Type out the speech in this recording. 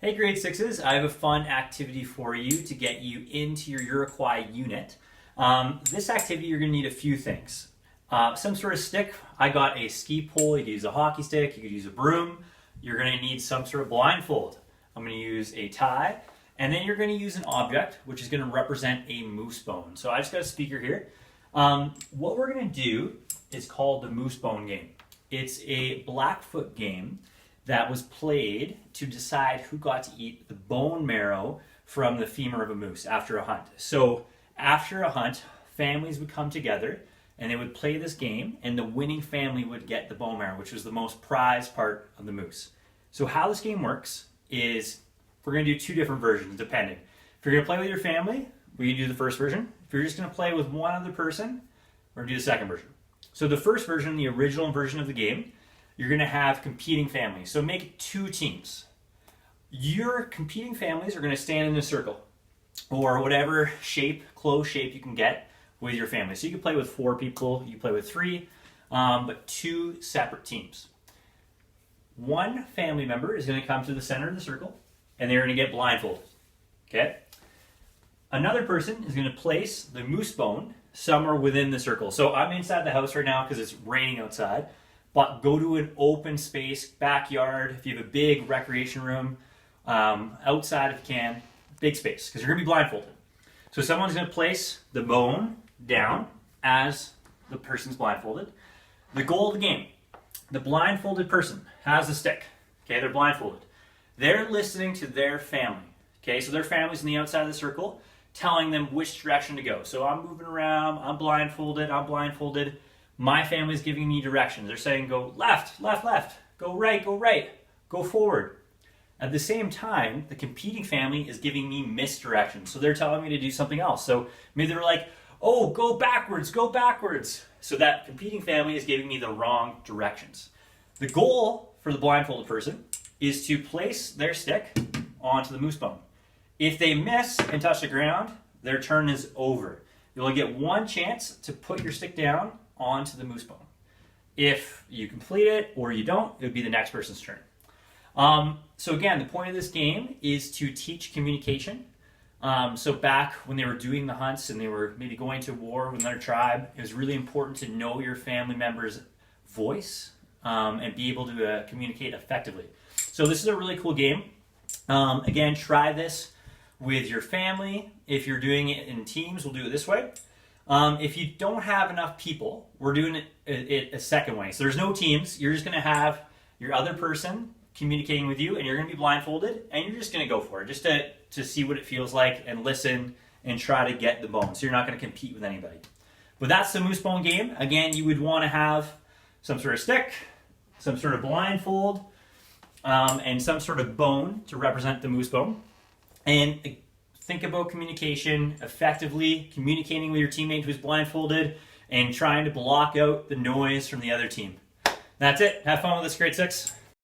Hey grade sixes, I have a fun activity for you to get you into your Uruguay unit. This activity you're going to need a few things. Some sort of stick. I got a ski pole. You could use a hockey stick. You could use a broom. You're going to need some sort of blindfold. I'm going to use a tie. And then you're going to use an object which is going to represent a moose bone. So I just got a speaker here. What we're going to do is called the moose bone game. It's a Blackfoot game that was played to decide who got to eat the bone marrow from the femur of a moose after a hunt. So after a hunt, families would come together and they would play this game, and the winning family would get the bone marrow, which was the most prized part of the moose. So how this game works is we're going to do two different versions depending. If you're going to play with your family, we can do the first version. If you're just going to play with one other person, we're going to do the second version. So the first version, the original version of the game, you're going to have competing families. So make two teams. Your competing families are going to stand in a circle or whatever shape, close shape you can get with your family. So you can play with 4 people, you can play with 3, but 2 separate teams. One family member is going to come to the center of the circle and they're going to get blindfolded. Okay? Another person is going to place the moose bone somewhere within the circle. So I'm inside the house right now because it's raining outside. But go to an open space, backyard, if you have a big recreation room, outside if you can, big space, because you're going to be blindfolded. So someone's going to place the bone down as the person's blindfolded. The goal of the game, the blindfolded person has a stick. Okay, they're blindfolded. They're listening to their family. Okay, so their family's on the outside of the circle, telling them which direction to go. So I'm moving around, I'm blindfolded. My family's giving me directions. They're saying go left, left, left, go right, go forward. At the same time, the competing family is giving me misdirections. So they're telling me to do something else. So maybe they're like, oh, go backwards. So that competing family is giving me the wrong directions. The goal for the blindfolded person is to place their stick onto the moose bone. If they miss and touch the ground, their turn is over. You'll get one chance to put your stick down onto the moose bone. If you complete it or you don't, it would be the next person's turn. So again, the point of this game is to teach communication. So back when they were doing the hunts and they were maybe going to war with another tribe, it was really important to know your family member's voice and be able to communicate effectively. So this is a really cool game. Again, try this with your family. If you're doing it in teams, we'll do it this way. If you don't have enough people, we're doing it a second way. So there's no teams. You're just going to have your other person communicating with you, and you're going to be blindfolded, and you're just going to go for it, just to see what it feels like and listen and try to get the bone. So you're not going to compete with anybody. But that's the moose bone game. Again, you would want to have some sort of stick, some sort of blindfold, and some sort of bone to represent the moose bone. And think about communication, effectively communicating with your teammate who's blindfolded and trying to block out the noise from the other team. That's it. Have fun with this, grade 6.